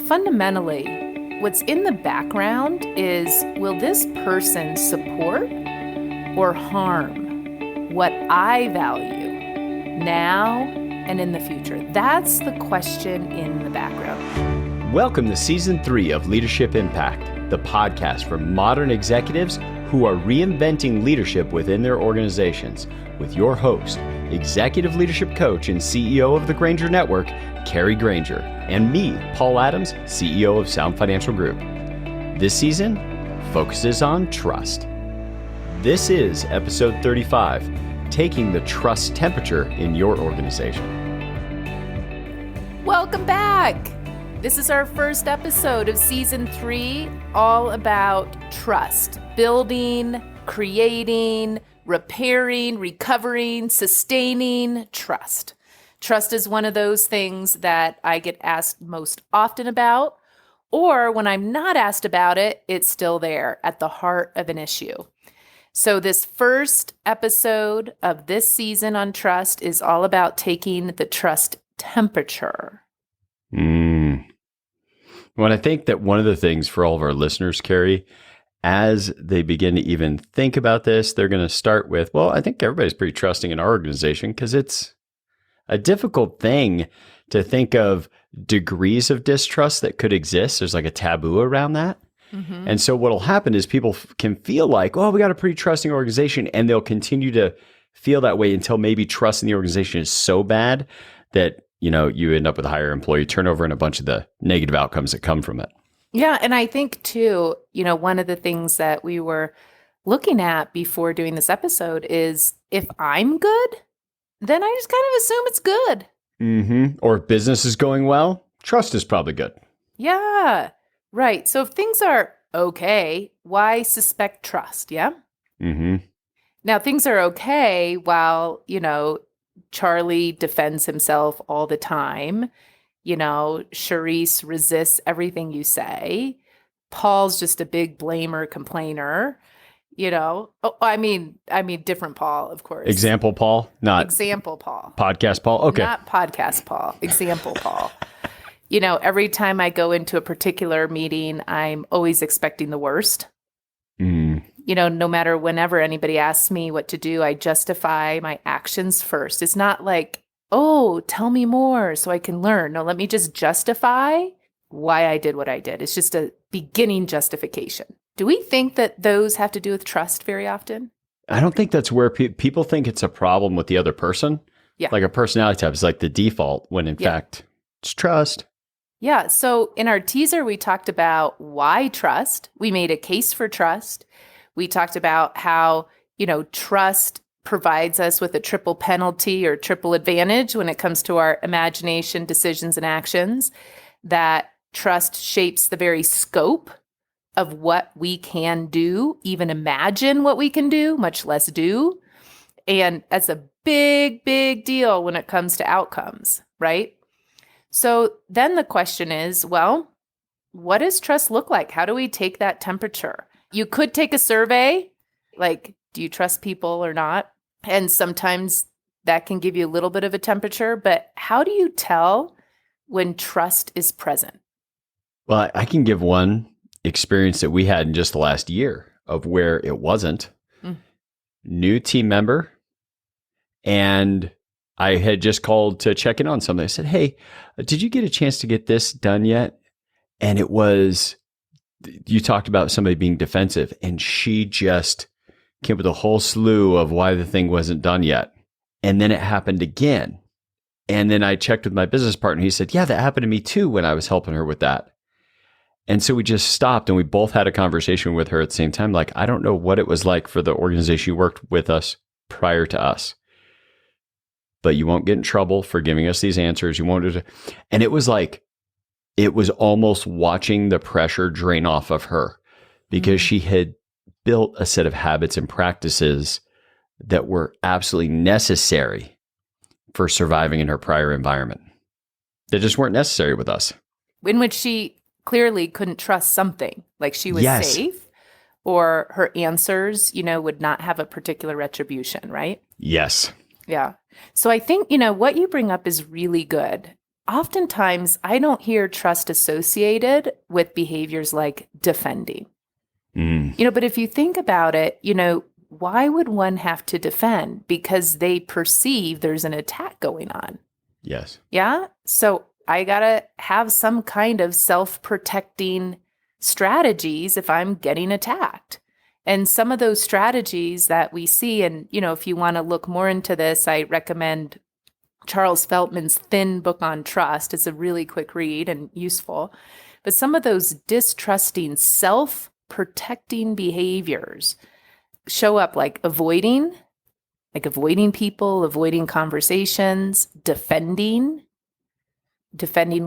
fundamentally, what's in the background is, will this person support or harm what I value now and in the future? That's the question in the background. Welcome to Season 3 of Leadership Impact, the podcast for modern executives who are reinventing leadership within their organizations, with your host, Executive Leadership Coach and CEO of the Granger Network, Kari Granger, and me, Paul Adams, CEO of Sound Financial Group. This season focuses on trust. This is episode 35, Taking the Trust Temperature in Your Organization. Welcome back. This is our first episode of Season 3, all about trust, building, creating, repairing, recovering, sustaining trust. Trust is one of those things that I get asked most often about, or when I'm not asked about it, it's still there at the heart of an issue. So this first episode of this season on trust is all about taking the trust temperature. Well, I think that one of the things for all of our listeners, Kari, as they begin to even think about this, they're going to start with, well, I think everybody's pretty trusting in our organization, because it's a difficult thing to think of degrees of distrust that could exist. There's like a taboo around that. Mm-hmm. And so what will happen is people can feel like, oh, we got a pretty trusting organization, and they'll continue to feel that way until maybe trust in the organization is so bad that, you know, you end up with a higher employee turnover and a bunch of the negative outcomes that come from it. Yeah. And I think too, you know, one of the things that we were looking at before doing this episode is, if I'm good, then I just kind of assume it's good. Mm-hmm. Or if business is going well, trust is probably good. Yeah. Right. So if things are okay, why suspect trust? Yeah. Mm-hmm. Now things are okay while, you know, Charlie defends himself all the time. You know, Charisse resists everything you say. Paul's just a big blamer, complainer. You know, I mean, different Paul, of course. Example Paul, not example Paul. Podcast Paul. Okay, not podcast Paul. Example Paul. You know, every time I go into a particular meeting, I'm always expecting the worst. You know, no matter whenever anybody asks me what to do, I justify my actions first. It's not like, oh, tell me more so I can learn. No, let me just justify why I did what I did. It's just a beginning justification. Do we think that those have to do with trust very often? I don't think that's where people think it's a problem with the other person. Yeah. Like a personality type is like the default, when in fact it's trust. Yeah. So in our teaser, we talked about why trust. We made a case for trust. We talked about how, you know, trust provides us with a triple penalty or triple advantage when it comes to our imagination, decisions, and actions. That trust shapes the very scope of what we can do, even imagine what we can do, much less do. And that's a big, big deal when it comes to outcomes, right? So then the question is, well, what does trust look like? How do we take that temperature? You could take a survey, like, do you trust people or not? And sometimes that can give you a little bit of a temperature, but how do you tell when trust is present? Well, I can give one experience that we had in just the last year of where it wasn't. New team member, and I had just called to check in on something. I said, hey, did you get a chance to get this done yet? And it was, you talked about somebody being defensive, and she just came with a whole slew of why the thing wasn't done yet. And then it happened again. And then I checked with my business partner. He said, yeah, that happened to me too when I was helping her with that. And so we just stopped, and we both had a conversation with her at the same time. Like, I don't know what it was like for the organization you worked with us prior to us, but you won't get in trouble for giving us these answers. You won't. And it was like, it was almost watching the pressure drain off of her, because she had built a set of habits and practices that were absolutely necessary for surviving in her prior environment. They just weren't necessary with us. In which she clearly couldn't trust something, like she was safe, or her answers, you know, would not have a particular retribution, right? Yes. Yeah. So I think, you know, what you bring up is really good. oftentimes I don't hear trust associated with behaviors like defending. But if you think about it, why would one have to defend? Because they perceive there's an attack going on. Yes. Yeah. So I got to have some kind of self-protecting strategies if I'm getting attacked. And some of those strategies that we see, and, if you want to look more into this, I recommend Charles Feltman's thin book on trust. It's a really quick read and useful. But some of those distrusting, self-protecting behaviors show up like avoiding people, avoiding conversations, defending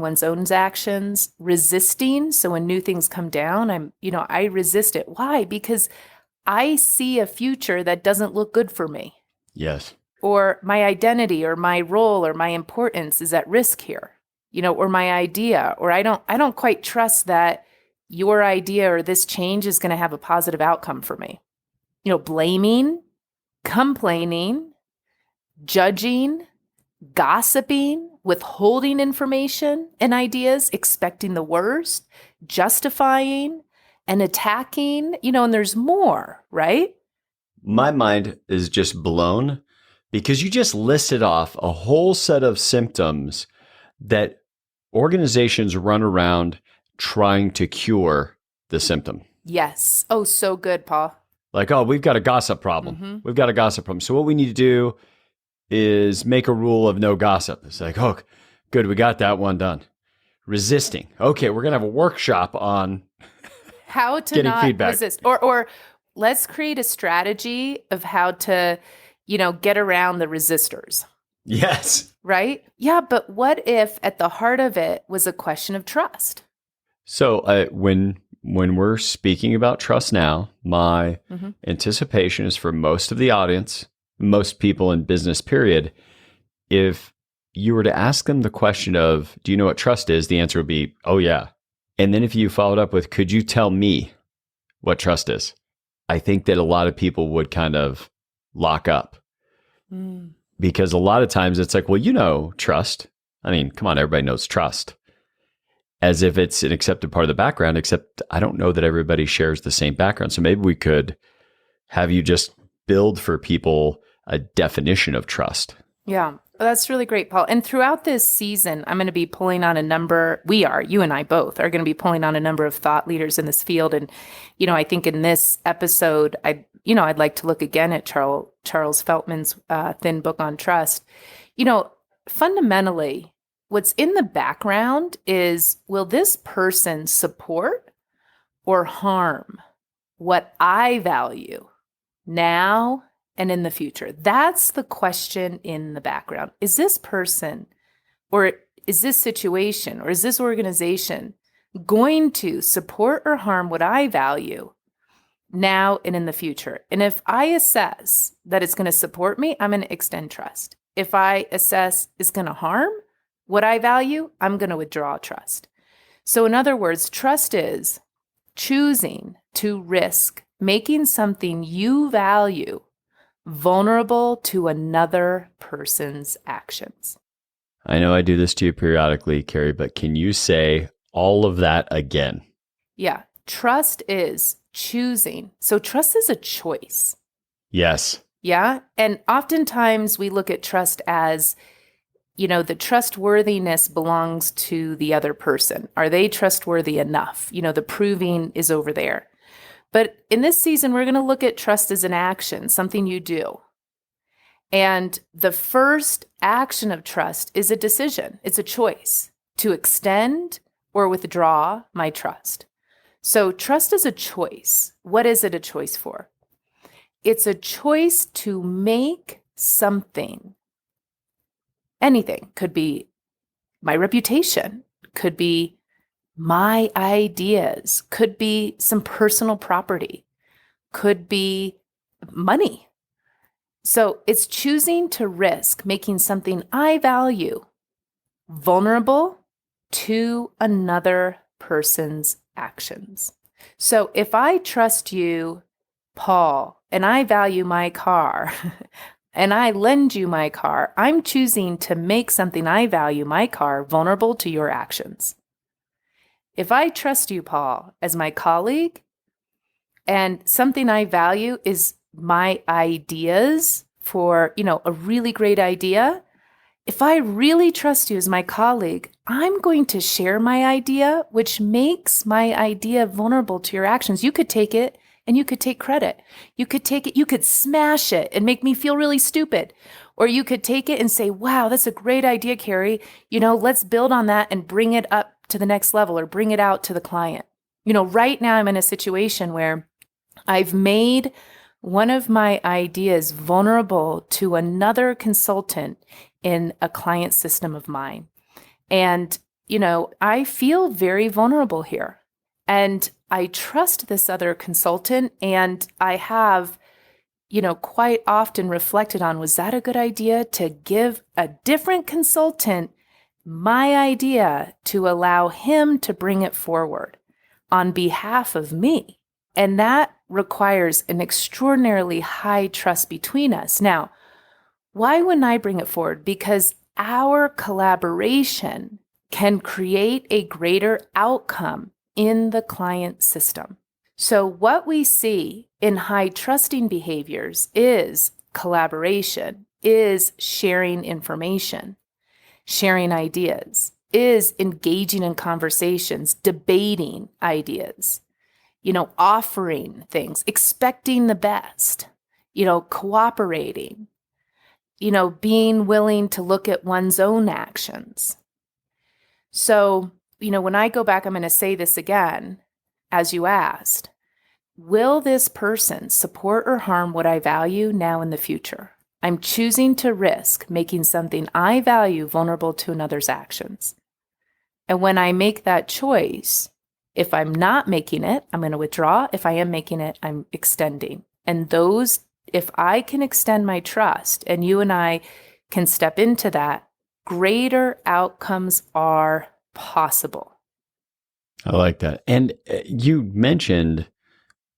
one's own actions, resisting. So when new things come down, I resist it. Why? Because I see a future that doesn't look good for me. Yes. Or my identity or my role or my importance is at risk here, or my idea, or I don't quite trust that your idea or this change is going to have a positive outcome for me. Blaming, complaining, judging, gossiping, withholding information and ideas, expecting the worst, justifying and attacking, and there's more, right? My mind is just blown because you just listed off a whole set of symptoms that organizations run around trying to cure the symptom. Yes. Oh, so good, Paul. Like, oh, we've got a gossip problem. Mm-hmm. We've got a gossip problem. So what we need to do is make a rule of no gossip. It's like, oh, good, we got that one done. Resisting. Okay, we're going to have a workshop on how to getting not feedback. resist. Or let's create a strategy of how to, get around the resistors. Yes. Right? Yeah, but what if at the heart of it was a question of trust? So when we're speaking about trust now, my anticipation is for most of the audience, most people in business period, if you were to ask them the question of, do you know what trust is? The answer would be, oh yeah. And then if you followed up with, could you tell me what trust is? I think that a lot of people would kind of lock up. Because a lot of times it's like, well, trust. I mean, come on, everybody knows trust. As if it's an accepted part of the background, except I don't know that everybody shares the same background. So maybe we could have you just build for people a definition of trust. Yeah, well, that's really great, Paul. And throughout this season, I'm going to be pulling on you and I both are going to be pulling on a number of thought leaders in this field. And, I think in this episode, I'd like to look again at Charles Feltman's thin book on trust. Fundamentally, what's in the background is, will this person support or harm what I value now and in the future? That's the question in the background. Is this person, or is this situation, or is this organization going to support or harm what I value now and in the future? And if I assess that it's going to support me, I'm going to extend trust. If I assess it's going to harm what I value, I'm going to withdraw trust. So in other words, trust is choosing to risk making something you value vulnerable to another person's actions. I know I do this to you periodically, Kari, but can you say all of that again? Yeah. Trust is choosing. So trust is a choice. Yes. Yeah. And oftentimes we look at trust as, the trustworthiness belongs to the other person. Are they trustworthy enough? The proving is over there. But in this season, we're going to look at trust as an action, something you do. And the first action of trust is a decision. It's a choice to extend or withdraw my trust. So trust is a choice. What is it a choice for? It's a choice to make something. Anything. Could be my reputation, could be my ideas, could be some personal property, could be money. So it's choosing to risk making something I value vulnerable to another person's actions. So if I trust you, Paul, and I value my car, and I lend you my car, I'm choosing to make something I value, my car, vulnerable to your actions. If I trust you, Paul, as my colleague, and something I value is my ideas for, a really great idea, if I really trust you as my colleague, I'm going to share my idea, which makes my idea vulnerable to your actions. You could take it and you could take credit. You could take it, you could smash it and make me feel really stupid. Or you could take it and say, wow, that's a great idea, Kari. Let's build on that and bring it up to the next level or bring it out to the client. Right now I'm in a situation where I've made one of my ideas vulnerable to another consultant in a client system of mine. And, I feel very vulnerable here. And I trust this other consultant. And I have, quite often reflected on, was that a good idea to give a different consultant my idea to allow him to bring it forward on behalf of me? And that requires an extraordinarily high trust between us. Now, why wouldn't I bring it forward? Because our collaboration can create a greater outcome in the client system. So what we see in high trusting behaviors is collaboration, is sharing information, sharing ideas, is engaging in conversations, debating ideas, offering things, expecting the best, cooperating, being willing to look at one's own actions. So, when I go back, I'm going to say this again, as you asked, will this person support or harm what I value now in the future? I'm choosing to risk making something I value vulnerable to another's actions. And when I make that choice, if I'm not making it, I'm going to withdraw. If I am making it, I'm extending. And if I can extend my trust and you and I can step into that, greater outcomes are possible. I like that. And you mentioned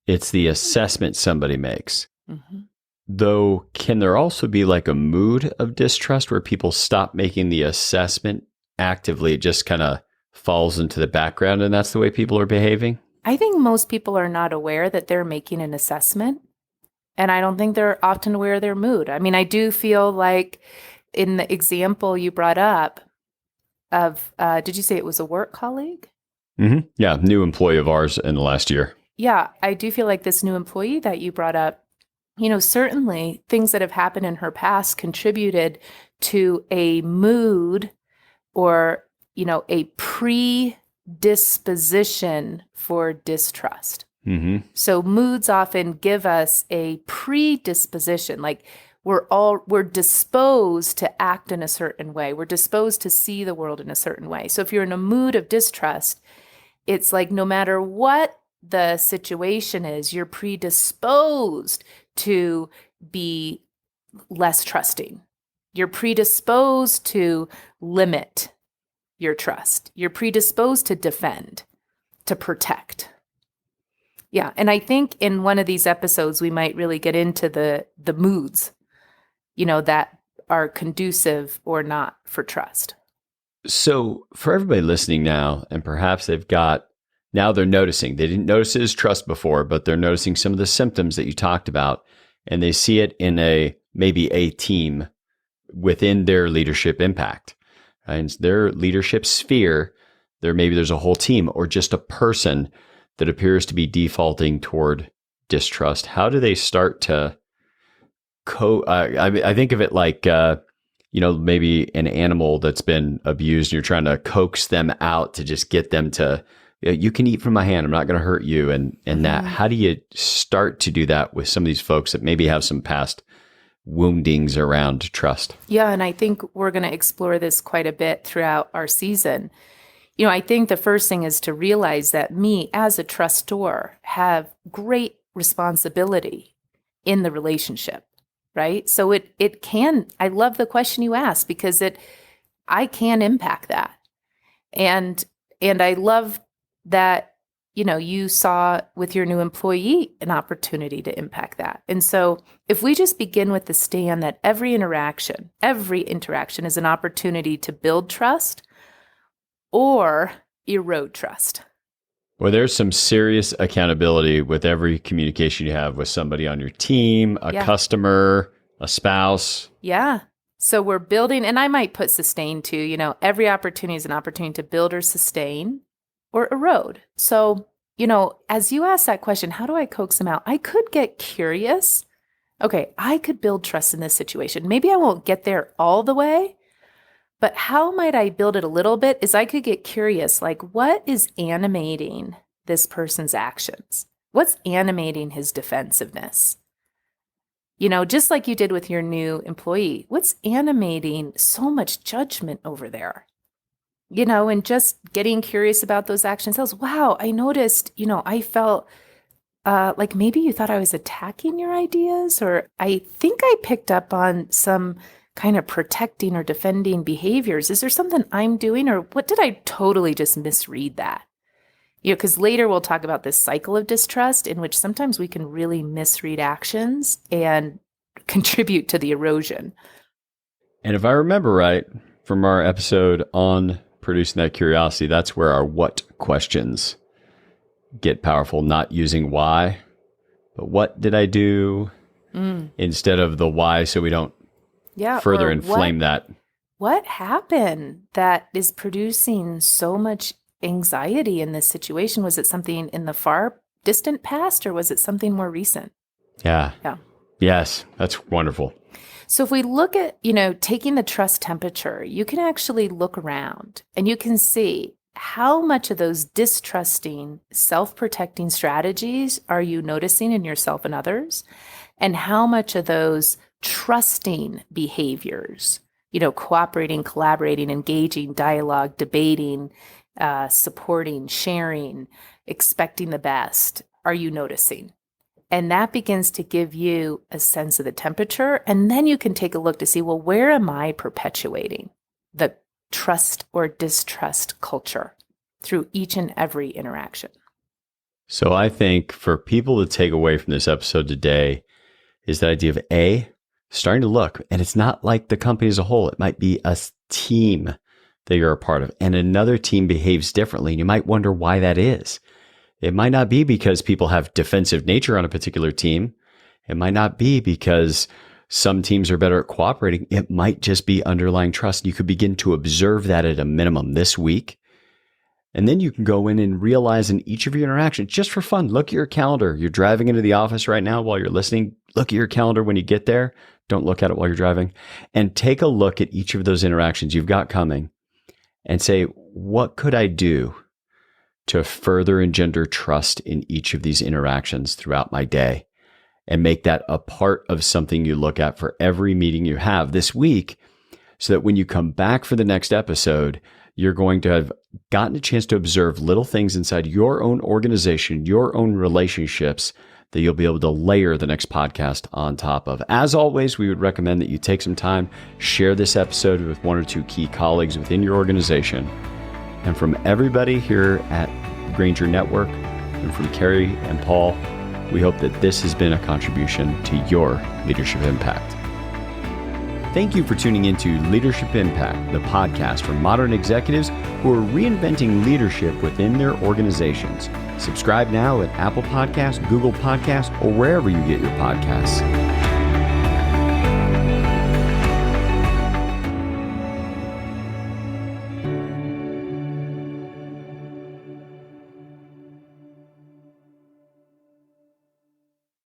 it's the assessment somebody makes. Mm-hmm. Though, can there also be like a mood of distrust where people stop making the assessment actively? It just kind of falls into the background and that's the way people are behaving? I think most people are not aware that they're making an assessment. And I don't think they're often aware of their mood. I mean, I do feel like in the example you brought up of, did you say it was a work colleague? Mm-hmm. Yeah, new employee of ours in the last year. Yeah, I do feel like this new employee that you brought up, certainly things that have happened in her past contributed to a mood or, a predisposition for distrust. Mm-hmm. So moods often give us a predisposition, like we're disposed to act in a certain way. We're disposed to see the world in a certain way. So if you're in a mood of distrust, it's like no matter what the situation is, you're predisposed to be less trusting. You're predisposed to limit your trust. You're predisposed to defend, to protect. Yeah, and I think in one of these episodes, we might really get into the moods, that are conducive or not for trust. So for everybody listening now, and perhaps now they're noticing, they didn't notice it as trust before, but they're noticing some of the symptoms that you talked about, and they see it in maybe a team within their leadership impact. And their leadership sphere, there's a whole team or just a person that appears to be defaulting toward distrust. How do they start to I think of it like, maybe an animal that's been abused and you're trying to coax them out to just get them to, you can eat from my hand, I'm not going to hurt you. And that, how do you start to do that with some of these folks that maybe have some past woundings around trust? Yeah, and I think we're going to explore this quite a bit throughout our season. I think the first thing is to realize that me as a trustor have great responsibility in the relationship, right? So it can, I love the question you asked because I can impact that. And I love that you saw with your new employee an opportunity to impact that. And so if we just begin with the stand that every interaction is an opportunity to build trust or erode trust. Well, there's some serious accountability with every communication you have with somebody on your team, a customer, a spouse. Yeah. So we're building, and I might put sustain too, every opportunity is an opportunity to build or sustain or erode. So, as you ask that question, how do I coax them out? I could get curious. Okay, I could build trust in this situation. Maybe I won't get there all the way, but how might I build it a little bit is I could get curious, like what is animating this person's actions? What's animating his defensiveness? Just like you did with your new employee, what's animating so much judgment over there? And just getting curious about those actions. Wow, I noticed, I felt like maybe you thought I was attacking your ideas, or I think I picked up on some kind of protecting or defending behaviors. Is there something I'm doing, or what did I totally just misread that? Because later we'll talk about this cycle of distrust in which sometimes we can really misread actions and contribute to the erosion. And if I remember right from our episode on producing that curiosity, that's where our what questions get powerful, not using why, but what did I do instead of the why, so we don't further inflame that. What happened that is producing so much anxiety in this situation? Was it something in the far distant past, or was it something more recent? Yeah. Yes, that's wonderful. So if we look at, taking the trust temperature, you can actually look around and you can see how much of those distrusting, self-protecting strategies are you noticing in yourself and others, and how much of those trusting behaviors, cooperating, collaborating, engaging, dialogue, debating, supporting, sharing, expecting the best, are you noticing? And that begins to give you a sense of the temperature. And then you can take a look to see, well, where am I perpetuating the trust or distrust culture through each and every interaction? So I think for people to take away from this episode today is the idea of starting to look, and it's not like the company as a whole. It might be a team that you're a part of, and another team behaves differently. And you might wonder why that is. It might not be because people have defensive nature on a particular team. It might not be because some teams are better at cooperating. It might just be underlying trust. You could begin to observe that at a minimum this week. And then you can go in and realize in each of your interactions, just for fun, look at your calendar. You're driving into the office right now while you're listening. Look at your calendar when you get there. Don't look at it while you're driving. And take a look at each of those interactions you've got coming and say, what could I do to further engender trust in each of these interactions throughout my day, and make that a part of something you look at for every meeting you have this week, so that when you come back for the next episode, you're going to have gotten a chance to observe little things inside your own organization, your own relationships, that you'll be able to layer the next podcast on top of. As always, we would recommend that you take some time, share this episode with one or two key colleagues within your organization. And from everybody here at Granger Network and from Kari and Paul, we hope that this has been a contribution to your leadership impact. Thank you for tuning into Leadership Impact, the podcast for modern executives who are reinventing leadership within their organizations. Subscribe now at Apple Podcasts, Google Podcasts, or wherever you get your podcasts.